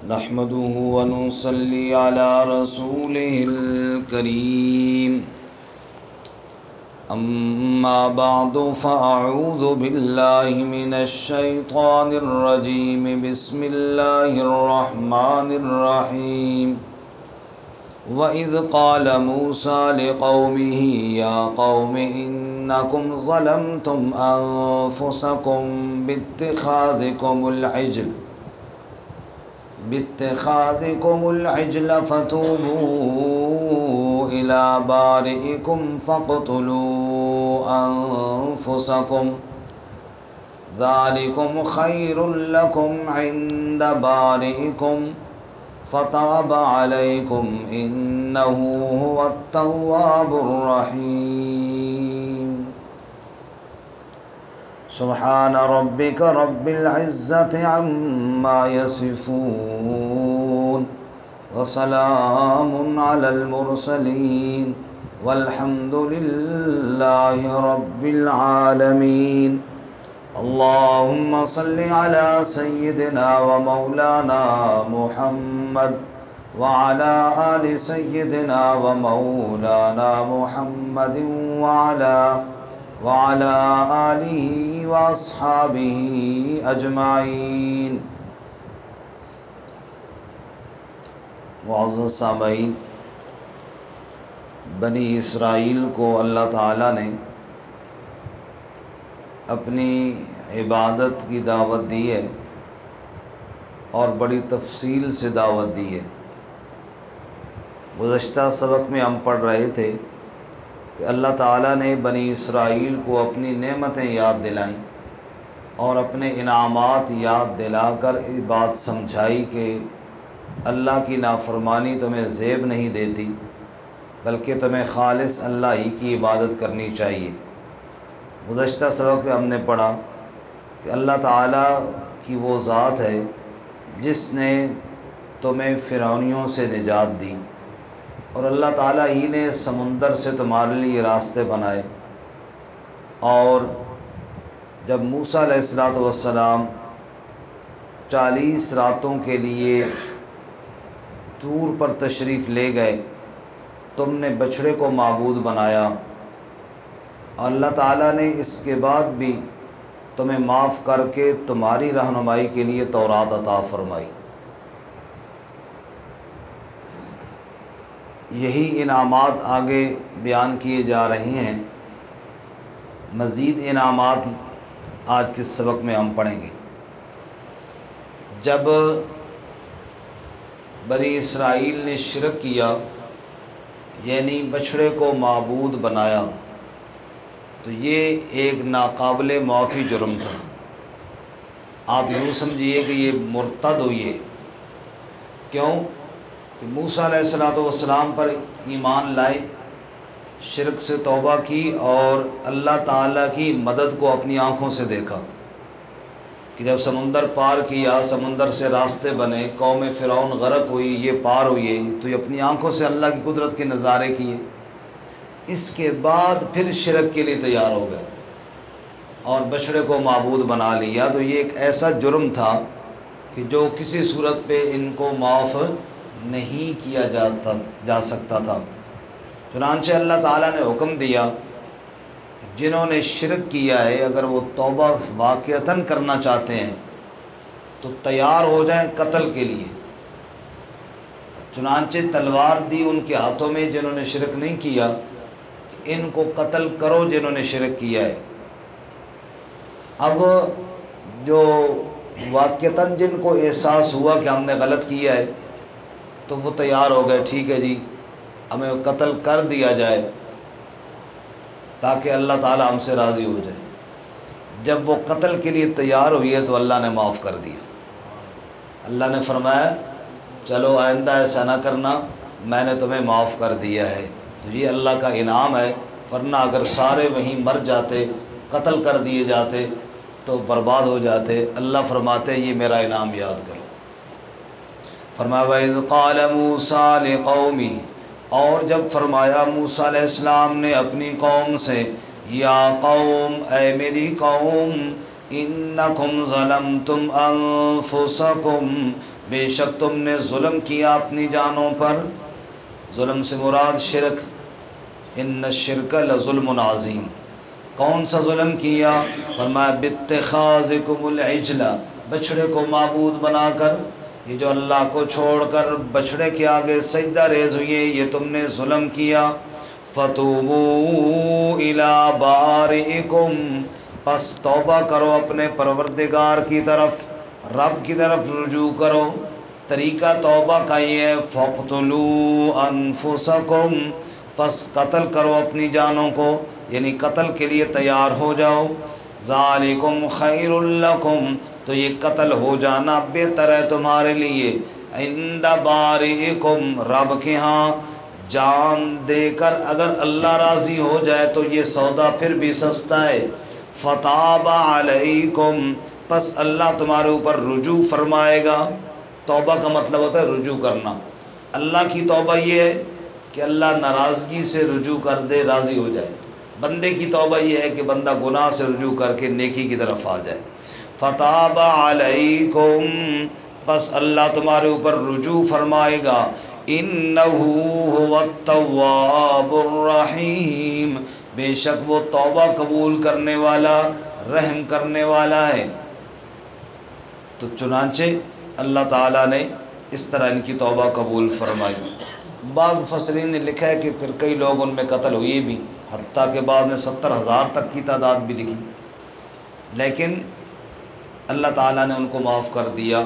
نحمده ونصلي على رسوله الكريم أما بعد فأعوذ بالله من الشيطان الرجيم بسم الله الرحمن الرحيم وَإِذْ قَالَ مُوسَى لِقَوْمِهِ يَا قَوْمِ إِنَّكُمْ ظَلَمْتُمْ أَنفُسَكُمْ بِاتِّخَاذِكُمُ الْعِجْلَ فَتُوبُوا إِلَى بَارِئِكُمْ فَاقْتُلُوا أَنفُسَكُمْ ذَلِكُمْ خَيْرٌ لَكُمْ عِندَ بَارِئِكُمْ فتاب عليكم إنه هو التواب الرحيم سبحان ربك رب العزة عما يصفون وسلام على المرسلين والحمد لله رب العالمين اللهم صل على سيدنا ومولانا محمد وعلى آل سيدنا ومولانا محمد وعلى آله وأصحابه أجمعين. معزز سامعین، بنی اسرائیل کو اللہ تعالیٰ نے اپنی عبادت کی دعوت دی ہے اور بڑی تفصیل سے دعوت دی ہے. گزشتہ سبق میں ہم پڑھ رہے تھے کہ اللہ تعالیٰ نے بنی اسرائیل کو اپنی نعمتیں یاد دلائیں اور اپنے انعامات یاد دلا کر یہ بات سمجھائی کہ اللہ کی نافرمانی تمہیں زیب نہیں دیتی بلکہ تمہیں خالص اللہ ہی کی عبادت کرنی چاہیے. گزشتہ سبق میں ہم نے پڑھا کہ اللہ تعالیٰ کی وہ ذات ہے جس نے تمہیں فرعونیوں سے نجات دی اور اللہ تعالیٰ ہی نے سمندر سے تمہارے لیے راستے بنائے. اور جب موسیٰ علیہ السلام 40 راتوں کے لیے طور پر تشریف لے گئے، تم نے بچھڑے کو معبود بنایا. اللہ تعالیٰ نے اس کے بعد بھی تمہیں معاف کر کے تمہاری رہنمائی کے لیے تورات عطا فرمائی. یہی انعامات آگے بیان کیے جا رہے ہیں. مزید انعامات آج کے سبق میں ہم پڑھیں گے. جب بنی اسرائیل نے شرک کیا یعنی بچھڑے کو معبود بنایا تو یہ ایک ناقابل معافی جرم تھا. آپ یوں سمجھیے کہ یہ مرتد ہوئے. کیوں کہ موسیٰ علیہ السلام پر ایمان لائے، شرک سے توبہ کی اور اللہ تعالیٰ کی مدد کو اپنی آنکھوں سے دیکھا کہ جب سمندر پار کیا، سمندر سے راستے بنے، قوم فرعون غرق ہوئی، یہ پار ہوئی، تو یہ اپنی آنکھوں سے اللہ کی قدرت کے نظارے کیے. اس کے بعد پھر شرک کے لیے تیار ہو گئے اور بچڑے کو معبود بنا لیا. تو یہ ایک ایسا جرم تھا کہ جو کسی صورت پہ ان کو معاف نہیں کیا جا سکتا تھا. چنانچہ اللہ تعالیٰ نے حکم دیا کہ جنہوں نے شرک کیا ہے اگر وہ توبہ واقعتاً کرنا چاہتے ہیں تو تیار ہو جائیں قتل کے لیے. چنانچہ تلوار دی ان کے ہاتھوں میں جنہوں نے شرک نہیں کیا، ان کو قتل کرو جنہوں نے شرک کیا ہے. اب جو واقعتاً جن کو احساس ہوا کہ ہم نے غلط کیا ہے تو وہ تیار ہو گئے، ٹھیک ہے جی ہمیں قتل کر دیا جائے تاکہ اللہ تعالی ہم سے راضی ہو جائے. جب وہ قتل کے لیے تیار ہوئی ہے تو اللہ نے معاف کر دیا. اللہ نے فرمایا چلو آئندہ ایسا نہ کرنا، میں نے تمہیں معاف کر دیا ہے. تو یہ اللہ کا انعام ہے، ورنہ اگر سارے وہیں مر جاتے، قتل کر دیے جاتے تو برباد ہو جاتے. اللہ فرماتے یہ میرا انعام یاد کرو. فرمایا وَإِذْ قَالَ مُوسَىٰ لِقَوْمِهِ، اور جب فرمایا موسیٰ علیہ السلام نے اپنی قوم سے یا قوم اے میری قوم انکم ظلمتم انفسکم بے شک تم نے ظلم کیا اپنی جانوں پر. ظلم سے مراد شرک. ان الشرک لظلم عظیم. کون سا ظلم کیا؟ فرمایا باتخاذکم العجل، بچڑے کو معبود بنا کر. یہ جو اللہ کو چھوڑ کر بچڑے کے آگے سجدہ ریز ہوئے، یہ تم نے ظلم کیا. فتوبوا الی بارئکم، پس توبہ کرو اپنے پروردگار کی طرف، رب کی طرف رجوع کرو. طریقہ توبہ کا یہ ہے فاقتلوا انفسکم، پس قتل کرو اپنی جانوں کو، یعنی قتل کے لیے تیار ہو جاؤ. ذالکم خیر لکم، تو یہ قتل ہو جانا بہتر ہے تمہارے لیے. عند بارئکم، رب کے ہاں جان دے کر اگر اللہ راضی ہو جائے تو یہ سودا پھر بھی سستا ہے. فتاب علیکم، پس اللہ تمہارے اوپر رجوع فرمائے گا. توبہ کا مطلب ہوتا ہے رجوع کرنا. اللہ کی توبہ یہ ہے کہ اللہ ناراضگی سے رجوع کر دے، راضی ہو جائے. بندے کی توبہ یہ ہے کہ بندہ گناہ سے رجوع کر کے نیکی کی طرف آ جائے. فتاب علیکم، پس اللہ تمہارے اوپر رجوع فرمائے گا. انہ هو التواب الرحیم، بے شک وہ توبہ قبول کرنے والا، رحم کرنے والا ہے. تو چنانچہ اللہ تعالیٰ نے اس طرح ان کی توبہ قبول فرمائی. بعض مفسرین نے لکھا ہے کہ پھر کئی لوگ ان میں قتل ہوئے بھی، حتیٰ کہ بعد میں 70,000 تک کی تعداد بھی لکھی، لیکن اللہ تعالیٰ نے ان کو معاف کر دیا.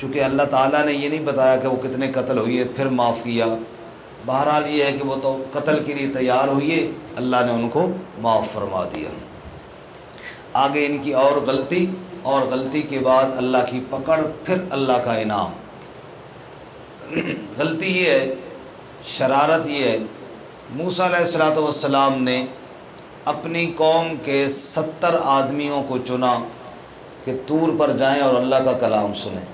چونکہ اللہ تعالیٰ نے یہ نہیں بتایا کہ وہ کتنے قتل ہوئے پھر معاف کیا. بہرحال یہ ہے کہ وہ تو قتل کے لیے تیار ہوئے، اللہ نے ان کو معاف فرما دیا. آگے ان کی اور غلطی کے بعد اللہ کی پکڑ، پھر اللہ کا انعام. غلطی یہ ہے، شرارت یہ ہے، موسیٰ علیہ السلام نے اپنی قوم کے 70 آدمیوں کو چنا کہ طور پر جائیں اور اللہ کا کلام سنیں.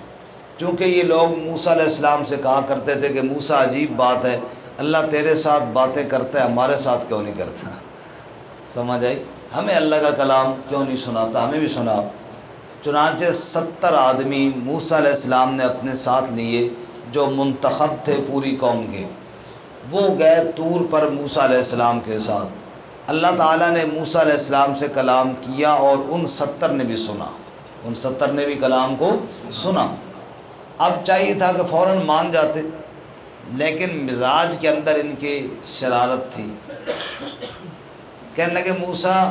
چونکہ یہ لوگ موسیٰ علیہ السلام سے کہا کرتے تھے کہ موسیٰ عجیب بات ہے، اللہ تیرے ساتھ باتیں کرتا ہے، ہمارے ساتھ کیوں نہیں کرتا؟ سمجھ آئی؟ ہمیں اللہ کا کلام کیوں نہیں سناتا، ہمیں بھی سنا. چنانچہ 70 آدمی موسیٰ علیہ السلام نے اپنے ساتھ لیے جو منتخب تھے پوری قوم کے. وہ گئے طور پر موسیٰ علیہ السلام کے ساتھ. اللہ تعالیٰ نے موسیٰ علیہ السلام سے کلام کیا اور ان 70 نے بھی سنا، ان 70 نے بھی کلام کو سنا. اب چاہیے تھا کہ فوراً مان جاتے، لیکن مزاج کے اندر ان کی شرارت تھی. کہنے لگے موسیٰ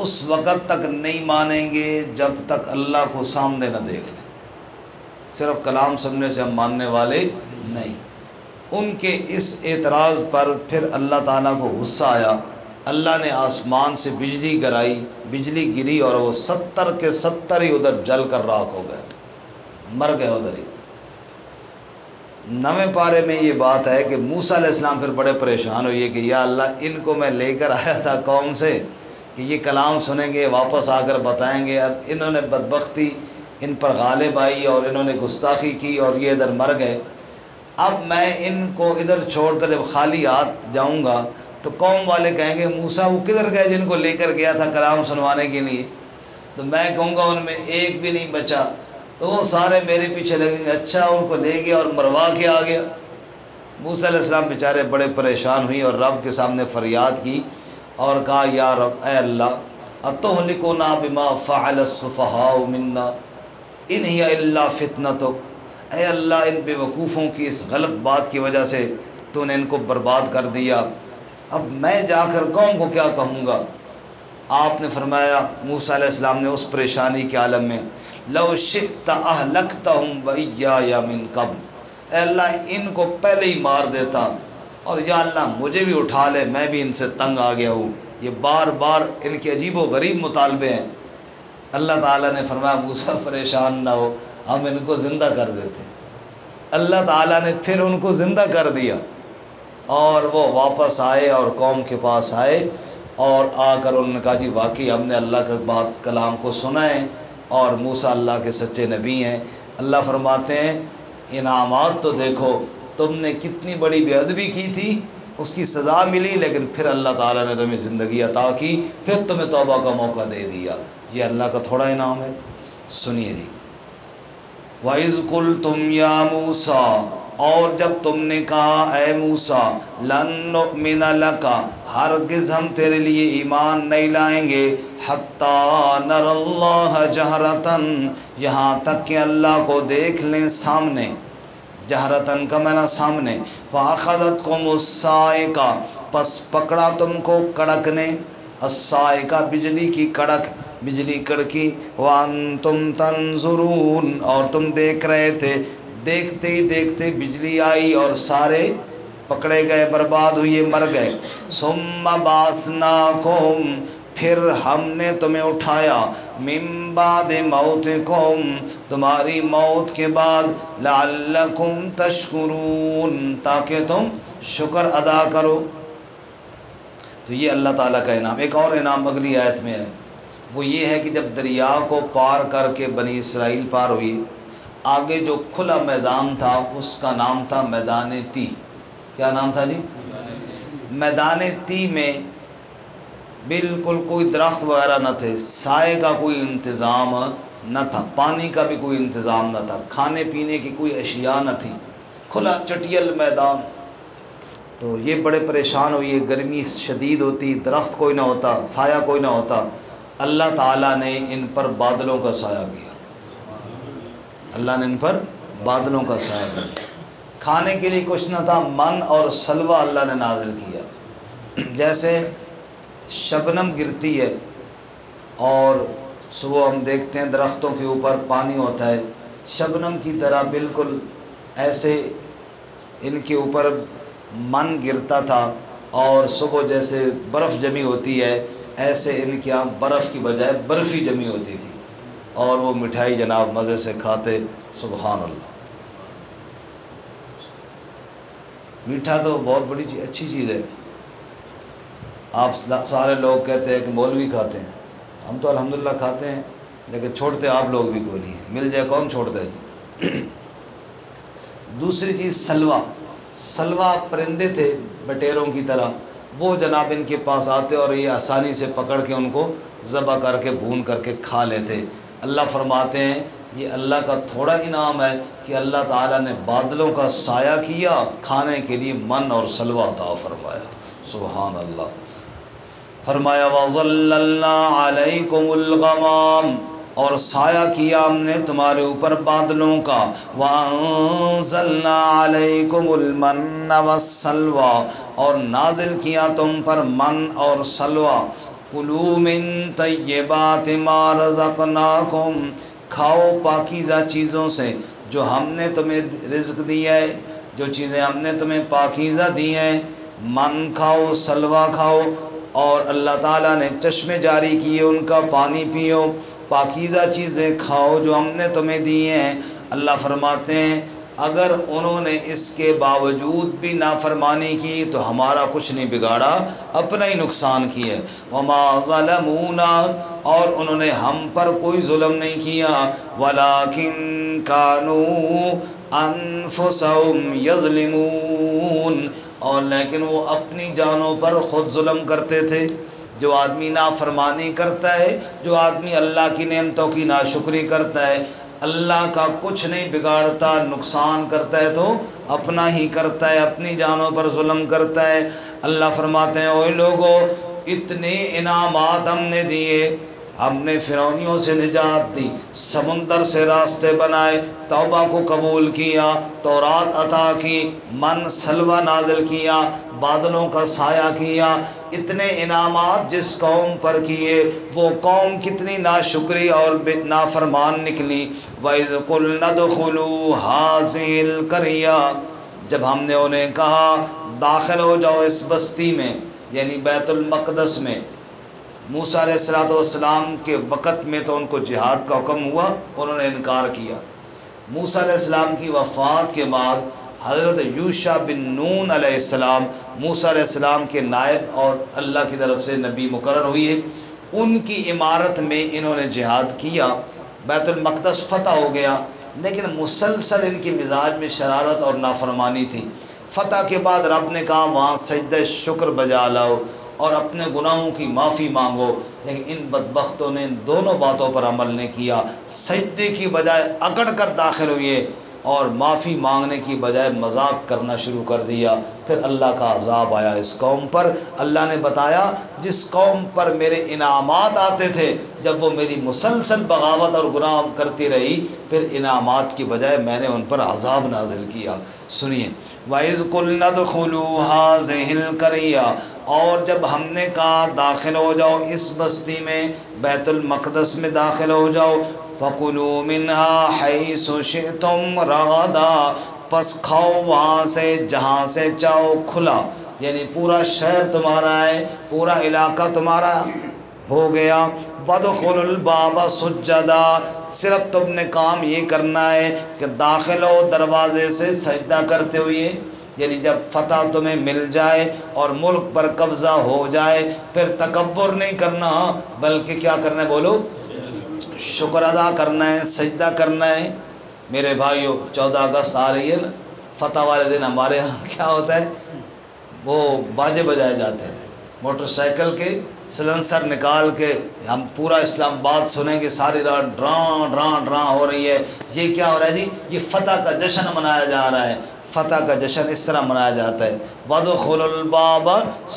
اس وقت تک نہیں مانیں گے جب تک اللہ کو سامنے نہ دیکھ لیں، صرف کلام سننے سے ہم ماننے والے نہیں. ان کے اس اعتراض پر پھر اللہ تعالیٰ کو غصہ آیا. اللہ نے آسمان سے بجلی گری اور وہ 70 کے 70 ہی ادھر جل کر راکھ ہو گئے، مر گئے ادھر ہی. 9ویں پارے میں یہ بات ہے کہ موسیٰ علیہ السلام پھر بڑے پریشان ہوئے کہ یا اللہ، ان کو میں لے کر آیا تھا قوم سے کہ یہ کلام سنیں گے، واپس آ کر بتائیں گے. اب انہوں نے بدبختی ان پر غالب آئی اور انہوں نے گستاخی کی اور یہ ادھر مر گئے. اب میں ان کو ادھر چھوڑ کر جب خالی ہاتھ جاؤں گا تو قوم والے کہیں گے موسیٰ وہ کدھر گئے جن کو لے کر گیا تھا کلام سنوانے کے لیے؟ تو میں کہوں گا ان میں ایک بھی نہیں بچا. تو وہ سارے میرے پیچھے لگیں گے، اچھا ان کو لے گیا اور مروا کے آ گیا. موسیٰ علیہ السلام بیچارے بڑے پریشان ہوئی اور رب کے سامنے فریاد کی اور کہا یا رب، اے اللہ، اتہلکنا بما فعل السفہاء منا ان ہی الا فتنتک، اے اللہ ان بے وقوفوں کی اس غلط بات کی وجہ سے تو نے ان کو برباد کر دیا. اب میں جا کر قوم کو کیا کہوں گا؟ آپ نے فرمایا موسیٰ علیہ السلام نے اس پریشانی کے عالم میں، لو شئت اہلکتہم وإیایا من قبل، اے اللہ ان کو پہلے ہی مار دیتا اور یا اللہ مجھے بھی اٹھا لے، میں بھی ان سے تنگ آ گیا ہوں. یہ بار بار ان کے عجیب و غریب مطالبے ہیں. اللہ تعالیٰ نے فرمایا موسیٰ پریشان نہ ہو، ہم ان کو زندہ کر دیتے. اللہ تعالیٰ نے پھر ان کو زندہ کر دیا اور وہ واپس آئے اور قوم کے پاس آئے اور آ کر انہوں نے کہا جی واقعی ہم نے اللہ کے بات کلام کو سنا ہے اور موسیٰ اللہ کے سچے نبی ہیں. اللہ فرماتے ہیں انعامات تو دیکھو، تم نے کتنی بڑی بے ادبی کی تھی، اس کی سزا ملی، لیکن پھر اللہ تعالیٰ نے تمہیں زندگی عطا کی، پھر تمہیں توبہ کا موقع دے دیا. یہ اللہ کا تھوڑا انعام ہے. سنیے جی، وَإِذْ قُلْتُمْ يَا مُوسَىٰ، اور جب تم نے کہا اے موسیٰ، لَن نُؤْمِنَ لَكَ، ہرگز ہم تیرے لیے ایمان نہیں لائیں گے، حَتَّىٰ نَرَى اللَّهَ جَهْرَةً، یہاں تک کہ اللہ کو دیکھ لیں سامنے، جہرتن کا معنی سامنے، فَأَخَذَتْكُمُ الصَّاعِقَةُ، پس پکڑا تم کو کڑک نے، الصاعقہ بجلی کی کڑک، بجلی کڑکی، وَأَنْتُمْ تَنْظُرُونَ، اور تم دیکھ رہے تھے، دیکھتے ہی دیکھتے بجلی آئی اور سارے پکڑے گئے، برباد ہوئے، مر گئے۔ ثُمَّ بَعَثْنَاكُمْ، پھر ہم نے تمہیں اٹھایا، مِن بَعْدِ مَوْتِكُمْ، تمہاری موت کے بعد، لَعَلَّكُمْ تَشْكُرُونَ، تاکہ تم شکر ادا کرو۔ تو یہ اللہ تعالیٰ کا انعام۔ ایک اور انعام اگلی آیت میں ہے، وہ یہ ہے کہ جب دریا کو پار کر کے بنی اسرائیل پار ہوئی، آگے جو کھلا میدان تھا اس کا نام تھا میدان تی۔ کیا نام تھا جی؟ میدان تی میں بالکل کوئی درخت وغیرہ نہ تھے، سائے کا کوئی انتظام نہ تھا، پانی کا بھی کوئی انتظام نہ تھا، کھانے پینے کی کوئی اشیاء نہ تھی، کھلا چٹیل میدان۔ تو یہ بڑے پریشان ہوئے، گرمی شدید ہوتی، درخت کوئی نہ ہوتا، سایہ کوئی نہ ہوتا۔ اللہ تعالیٰ نے ان پر بادلوں کا سایہ کیا، اللہ نے ان پر بادلوں کا سایہ کیا۔ کھانے کے لیے کچھ نہ تھا، من اور سلوہ اللہ نے نازل کیا۔ جیسے شبنم گرتی ہے اور صبح ہم دیکھتے ہیں درختوں کے اوپر پانی ہوتا ہے، شبنم کی طرح بالکل ایسے ان کے اوپر من گرتا تھا، اور صبح جیسے برف جمی ہوتی ہے ایسے ان کے یہاں برف کی بجائے برفی جمی ہوتی تھی، اور وہ مٹھائی جناب مزے سے کھاتے۔ سبحان اللہ، میٹھا تو بہت بڑی اچھی چیز ہے۔ آپ سارے لوگ کہتے ہیں کہ مولوی کھاتے ہیں، ہم تو الحمدللہ کھاتے ہیں، لیکن چھوڑتے آپ لوگ بھی کوئی نہیں، مل جائے کون چھوڑتا ہے جی۔ دوسری چیز سلوہ، سلوہ پرندے تھے بٹیروں کی طرح، وہ جناب ان کے پاس آتے اور یہ آسانی سے پکڑ کے ان کو ذبح کر کے بھون کر کے کھا لیتے۔ اللہ فرماتے ہیں یہ اللہ کا تھوڑا انعام ہے کہ اللہ تعالیٰ نے بادلوں کا سایہ کیا، کھانے کے لیے من اور سلوہ عطا فرمایا۔ سبحان اللہ۔ فرمایا وَظَلَّلْنَا عَلَيْكُمُ الْغَمَامَ، اور سایہ کیا ہم نے تمہارے اوپر بادلوں کا، وَأَنزَلْنَا عَلَيْكُمُ الْمَنَّ وَالسَّلْوَىٰ، اور نازل کیا تم پر من اور سلوہ۔ کُلُوا مِن طَیِّبَاتِ مَا رَزَقْنَاکُمْ، کھاؤ پاکیزہ چیزوں سے جو ہم نے تمہیں رزق دیا ہے، جو چیزیں ہم نے تمہیں پاکیزہ دی ہیں، من کھاؤ، سلوہ کھاؤ، اور اللہ تعالیٰ نے چشمے جاری کیے ان کا پانی پیو، پاکیزہ چیزیں کھاؤ جو ہم نے تمہیں دی ہیں۔ اللہ فرماتے ہیں اگر انہوں نے اس کے باوجود بھی نافرمانی کی تو ہمارا کچھ نہیں بگاڑا، اپنا ہی نقصان کیا۔ وما ظلمونا، اور انہوں نے ہم پر کوئی ظلم نہیں کیا، ولکن کانوا انفسهم یظلمون، اور لیکن وہ اپنی جانوں پر خود ظلم کرتے تھے۔ جو آدمی نافرمانی کرتا ہے، جو آدمی اللہ کی نعمتوں کی ناشکری کرتا ہے، اللہ کا کچھ نہیں بگاڑتا، نقصان کرتا ہے تو اپنا ہی کرتا ہے، اپنی جانوں پر ظلم کرتا ہے۔ اللہ فرماتے ہیں اوے لوگو، اتنے انعامات ہم نے دیے، ہم نے فرعونیوں سے نجات دی، سمندر سے راستے بنائے، توبہ کو قبول کیا، تورات عطا کی، من سلوہ نازل کیا، بادلوں کا سایہ کیا، اتنے انعامات جس قوم پر کیے وہ قوم کتنی ناشکری اور نافرمان نکلی۔ وَإِذْ قُلْنَا ادْخُلُوا هَٰذِهِ الْقَرْيَةَ، جب ہم نے انہیں کہا داخل ہو جاؤ اس بستی میں، یعنی بیت المقدس میں۔ موسیٰ علیہ السلام کے وقت میں تو ان کو جہاد کا حکم ہوا، انہوں نے انکار کیا۔ موسیٰ علیہ السلام کی وفات کے بعد حضرت یوشع بن نون علیہ السلام موسیٰ علیہ السلام کے نائب اور اللہ کی طرف سے نبی مقرر ہوئے، ان کی عمارت میں انہوں نے جہاد کیا، بیت المقدس فتح ہو گیا، لیکن مسلسل ان کی مزاج میں شرارت اور نافرمانی تھی۔ فتح کے بعد رب نے کہا وہاں سجدہ شکر بجا لاؤ، اور اپنے گناہوں کی معافی مانگو۔ لیکن ان بدبختوں نے ان دونوں باتوں پر عمل نہیں کیا، سجدے کی بجائے اکڑ کر داخل ہوئے اور معافی مانگنے کی بجائے مذاق کرنا شروع کر دیا۔ پھر اللہ کا عذاب آیا اس قوم پر۔ اللہ نے بتایا جس قوم پر میرے انعامات آتے تھے، جب وہ میری مسلسل بغاوت اور گناہ کرتی رہی، پھر انعامات کی بجائے میں نے ان پر عذاب نازل کیا۔ سنیے، وَإِذْ قُلْنَا ادْخُلُوا هَٰذِهِ الْقَرْيَةَ، اور جب ہم نے کہا داخل ہو جاؤ اس بستی میں، بیت المقدس میں داخل ہو جاؤ، فَكُلُوا مِنْهَا حَيْثُ شِئْتُمْ رَغَدًا، پس کھاؤ وہاں سے جہاں سے چاہو کھلا، یعنی پورا شہر تمہارا ہے، پورا علاقہ تمہارا ہو گیا۔ وَادْخُلُوا الْبَابَ سُجَّدًا، صرف تم نے کام یہ کرنا ہے کہ داخل ہو دروازے سے سجدہ کرتے ہوئے، یعنی جب فتح تمہیں مل جائے اور ملک پر قبضہ ہو جائے، پھر تکبر نہیں کرنا، بلکہ کیا کرنا ہے بولو، شکر ادا کرنا ہے، سجدہ کرنا ہے۔ میرے بھائیو، 14 اگست آ رہی ہے نا، فتح والے دن ہمارے ہاں کیا ہوتا ہے، وہ باجے بجائے جاتے ہیں، موٹر سائیکل کے سلنسر نکال کے ہم پورا اسلام آباد سنیں گے، ساری رات ڈراں ڈراں ڈراں ہو رہی ہے۔ یہ کیا ہو رہا ہے جی؟ یہ فتح کا جشن منایا جا رہا ہے۔ فتح کا جشن اس طرح منایا جاتا ہے، وَادْخُلُوا الْبَابَ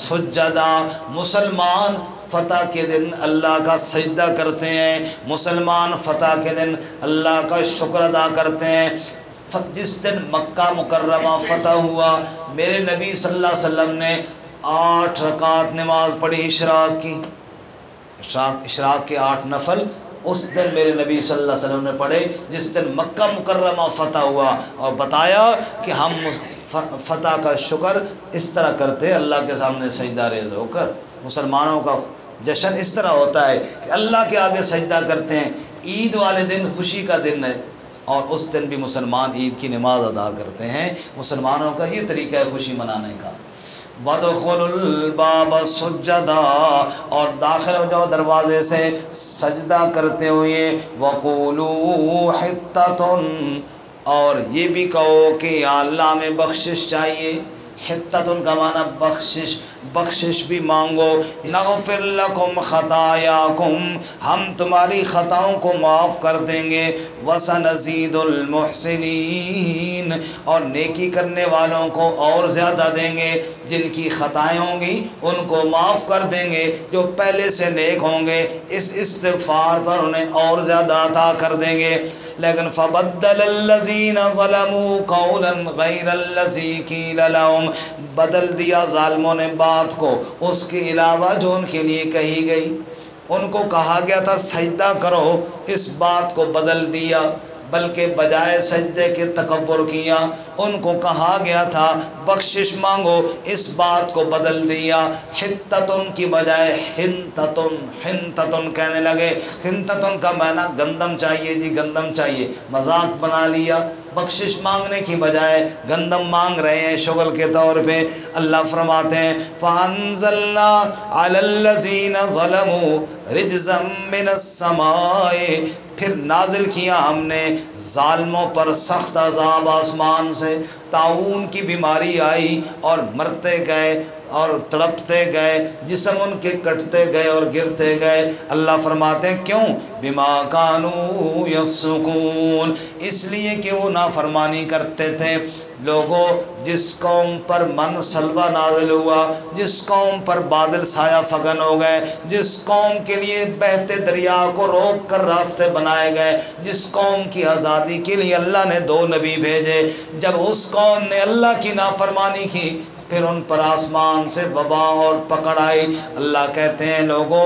سُجَّدًا، مسلمان فتح کے دن اللہ کا سجدہ کرتے ہیں، مسلمان فتح کے دن اللہ کا شکر ادا کرتے ہیں۔ جس دن مکہ مکرمہ فتح ہوا، میرے نبی صلی اللہ علیہ وسلم نے 8 رکعت نماز پڑھی اشراق کی، اشراق کے 8 نفل اس دن میرے نبی صلی اللہ علیہ وسلم نے پڑھے، جس دن مکہ مکرمہ فتح ہوا، اور بتایا کہ ہم فتح کا شکر اس طرح کرتے اللہ کے سامنے سجدہ ریز ہو کر۔ مسلمانوں کا جشن اس طرح ہوتا ہے کہ اللہ کے آگے سجدہ کرتے ہیں۔ عید والے دن خوشی کا دن ہے، اور اس دن بھی مسلمان عید کی نماز ادا کرتے ہیں۔ مسلمانوں کا یہ طریقہ ہے خوشی منانے کا۔ وَادْخُلُوا الْبَابَ سُجَّدًا، اور داخل ہو جاؤ دروازے سے سجدہ کرتے ہوئے، وَقُولُوا حِطَّةٌ، اور یہ بھی کہو کہ یا اللہ ہمیں بخشش چاہیے۔ حِطَّةٌ کا معنی بخشش، بخشش بھی مانگو۔ نغفر لکم خطایاکم، ہم تمہاری خطاؤں کو معاف کر دیں گے۔ وسنزید المحسنین، اور نیکی کرنے والوں کو اور زیادہ دیں گے۔ جن کی خطائیں ہوں گی ان کو معاف کر دیں گے، جو پہلے سے نیک ہوں گے اس استغفار پر انہیں اور زیادہ عطا کر دیں گے۔ لیکن فبدل الذین ظلموا قولا غیر الذی قیل لهم، بدل دیا ظالموں نے بات کو اس کے علاوہ جو ان کے لیے کہی گئی۔ ان کو کہا گیا تھا سجدہ کرو، اس بات کو بدل دیا، بلکہ بجائے سجدے کے تکبر کیا۔ ان کو کہا گیا تھا بخشش مانگو، اس بات کو بدل دیا۔ حتتن کی بجائے ہنتتن، ہنتتن کہنے لگے۔ ہنتتن کا معنی گندم چاہیے جی، گندم چاہیے، مذاق بنا لیا۔ بخشش مانگنے کی بجائے گندم مانگ رہے ہیں شغل کے طور پہ۔ اللہ فرماتے ہیں فَأَنزَلْنَا عَلَى الَّذِينَ ظَلَمُوا رِجْزًا مِّنَ السَّمَاءِ، پھر نازل کیا ہم نے ظالموں پر سخت عذاب آسمان سے۔ طاعون کی بیماری آئی اور مرتے گئے اور تڑپتے گئے، جسم ان کے کٹتے گئے اور گرتے گئے۔ اللہ فرماتے ہیں کیوں؟ بما کانوا یفسقون، اس لیے کہ وہ نافرمانی کرتے تھے۔ لوگوں، جس قوم پر من سلوہ نازل ہوا، جس قوم پر بادل سایہ فگن ہو گئے، جس قوم کے لیے بہتے دریا کو روک کر راستے بنائے گئے، جس قوم کی آزادی کے لیے اللہ نے 2 نبی بھیجے، جب اس قوم نے اللہ کی نافرمانی کی، پھر ان پر آسمان سے وبا اور پکڑ آئی۔ اللہ کہتے ہیں لوگوں،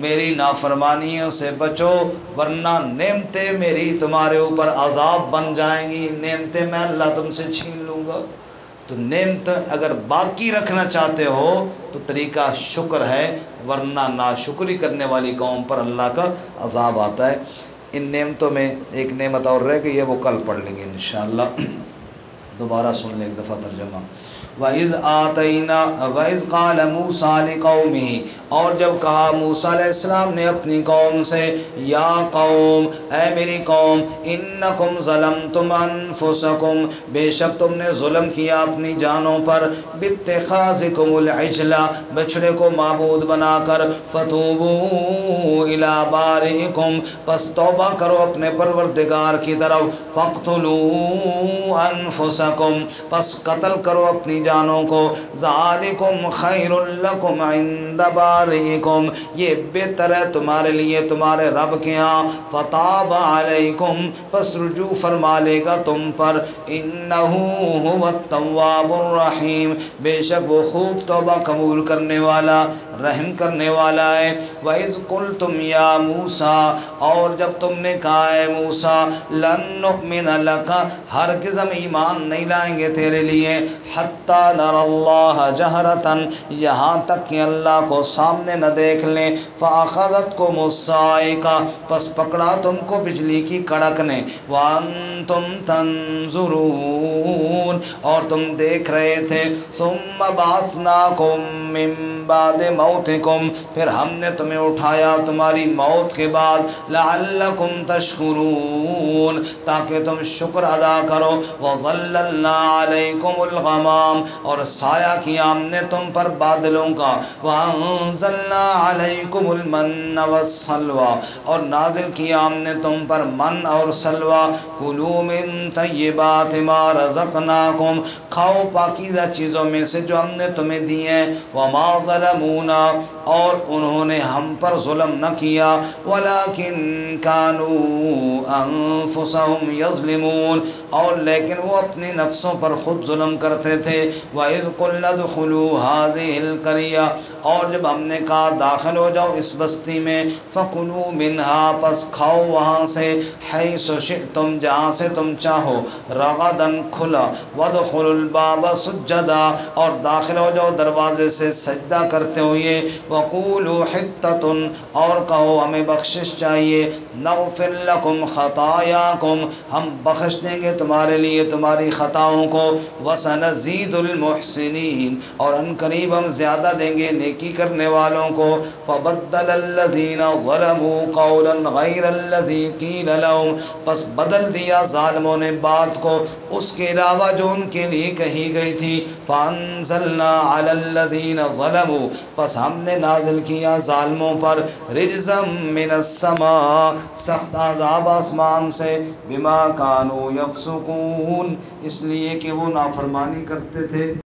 میری نافرمانیوں سے بچو، ورنہ نعمتیں میری تمہارے اوپر عذاب بن جائیں گی، نعمتیں میں اللہ تم سے چھین لوں گا۔ تو نعمت اگر باقی رکھنا چاہتے ہو تو طریقہ شکر ہے، ورنہ ناشکری کرنے والی قوم پر اللہ کا عذاب آتا ہے۔ ان نعمتوں میں ایک نعمت اور رہ گئی ہے، وہ کل پڑھ لیں گے انشاءاللہ۔ دوبارہ سن لیں ایک دفعہ ترجمہ۔ وَإِذْ قَالَ مُوسَىٰ لِقَوْمِهِ، اور جب کہا موسیٰ علیہ السلام نے اپنی قوم سے یا قوم اے میری قوم انکم ظلمتم انفسکم بے شک تم نے ظلم کیا اپنی جانوں پر باتخاذکم العجل بچڑے کو معبود بنا کر فتوبوا الی بارئکم پس توبہ کرو اپنے پروردگار کی طرف فاقتلوا انفسکم پس قتل کرو اپنی جانوں کو ذالکم خیر لکم عند بارئکم یہ بہتر ہے تمہارے لیے تمہارے رب کے ہاں فتاب علیکم پس رجوع فرما لے گا تم پر انہو هو التواب الرحیم بے شک وہ خوب توبہ قبول کرنے والا رحم کرنے والا ہے وَإِذْ قُلْتُمْ يَا مُوسَىٰ اور جب تم نے کہا ہے موسیٰ لَن نُؤْمِنَ لَكَ ہرگز ہم ایمان نہیں لائیں گے تیرے لیے حَتَّى نَرَى اللَّهَ جَهْرَةً یہاں تک کہ اللہ کو سامنے نہ دیکھ لیں فَأَخَذَتْكُمُ الصَّاعِقَةُ پس پکڑا تم کو بجلی کی کڑک نے وَأَنْتُمْ تَنْظُرُونَ اور تم دیکھ رہے تھے ثُمَّ بَعَثْنَاكُمْ مِن بَعْدِ مَوْتِكُمْ پھر ہم نے تمہیں اٹھایا تمہاری موت کے بعد لَعَلَّكُمْ تَشْكُرُونَ تاکہ تم شکر ادا کرو وَظَلَّلْنَا عَلَيْكُمُ الْغَمَامَ اور سایہ کیا ہم نے تم پر بادلوں کا وَأَنزَلْنَا عَلَيْكُمُ الْمَنَّ وَالسَّلْوَىٰ اور نازل کیا ہم نے تم پر من اور سلوہ کُلُوا مِن طَیِّبَاتِ مَا رَزَقْنَاکُمْ کھاؤ پاکیزہ چیزوں میں سے جو ہم نے تمہیں دی ہیں وَمَا ظَلَمُونَا اور انہوں نے ہم پر ظلم نہ کیا وَلَكِنْ كَانُوا أَنفُسَهُمْ يَظْلِمُونَ اور لیکن وہ اپنی نفسوں پر خود ظلم کرتے تھے وَإِذْ قُلْنَا ادْخُلُوا هَٰذِهِ الْقَرْيَةَ اور جب ہم نے کہا داخل ہو جاؤ اس بستی میں فَكُلُوا مِنْهَا پس کھاؤ وہاں سے حَيْثُ شِئْتُمْ جہاں سے تم چاہو رغداً کھلا وَادْخُلُوا الْبَابَ سُجَّدًا اور داخل ہو جاؤ دروازے سے سجدہ کرتے ہوئے وَقُولُوا حِطَّةٌ اور کہو ہمیں بخشش چاہیے نغفر لکم خطایاکم ہم بخش دیں گے تمہارے لیے تمہاری خطاؤں کو وَسَنَزِيدُ الْمُحْسِنِينَ اور ان قریب ہم زیادہ دیں گے نیکی کرنے والوں کو فَبَدَّلَ الَّذِينَ ظَلَمُوا قَوْلًا غَيْرَ الَّذِي قِيلَ لَهُمْ پس بدل دیا ظالموں نے بات کو اس کے علاوہ جو ان کے لیے کہی گئی تھی فَأَنزَلْنَا عَلَى الَّذِينَ ظَلَمُوا پس ہم نے نازل کیا ظالموں پر رجزم من السماء سخت عذاب آسمان سے بما كانوا يفسقون اس لیے کہ وہ نافرمانی کرتے تھے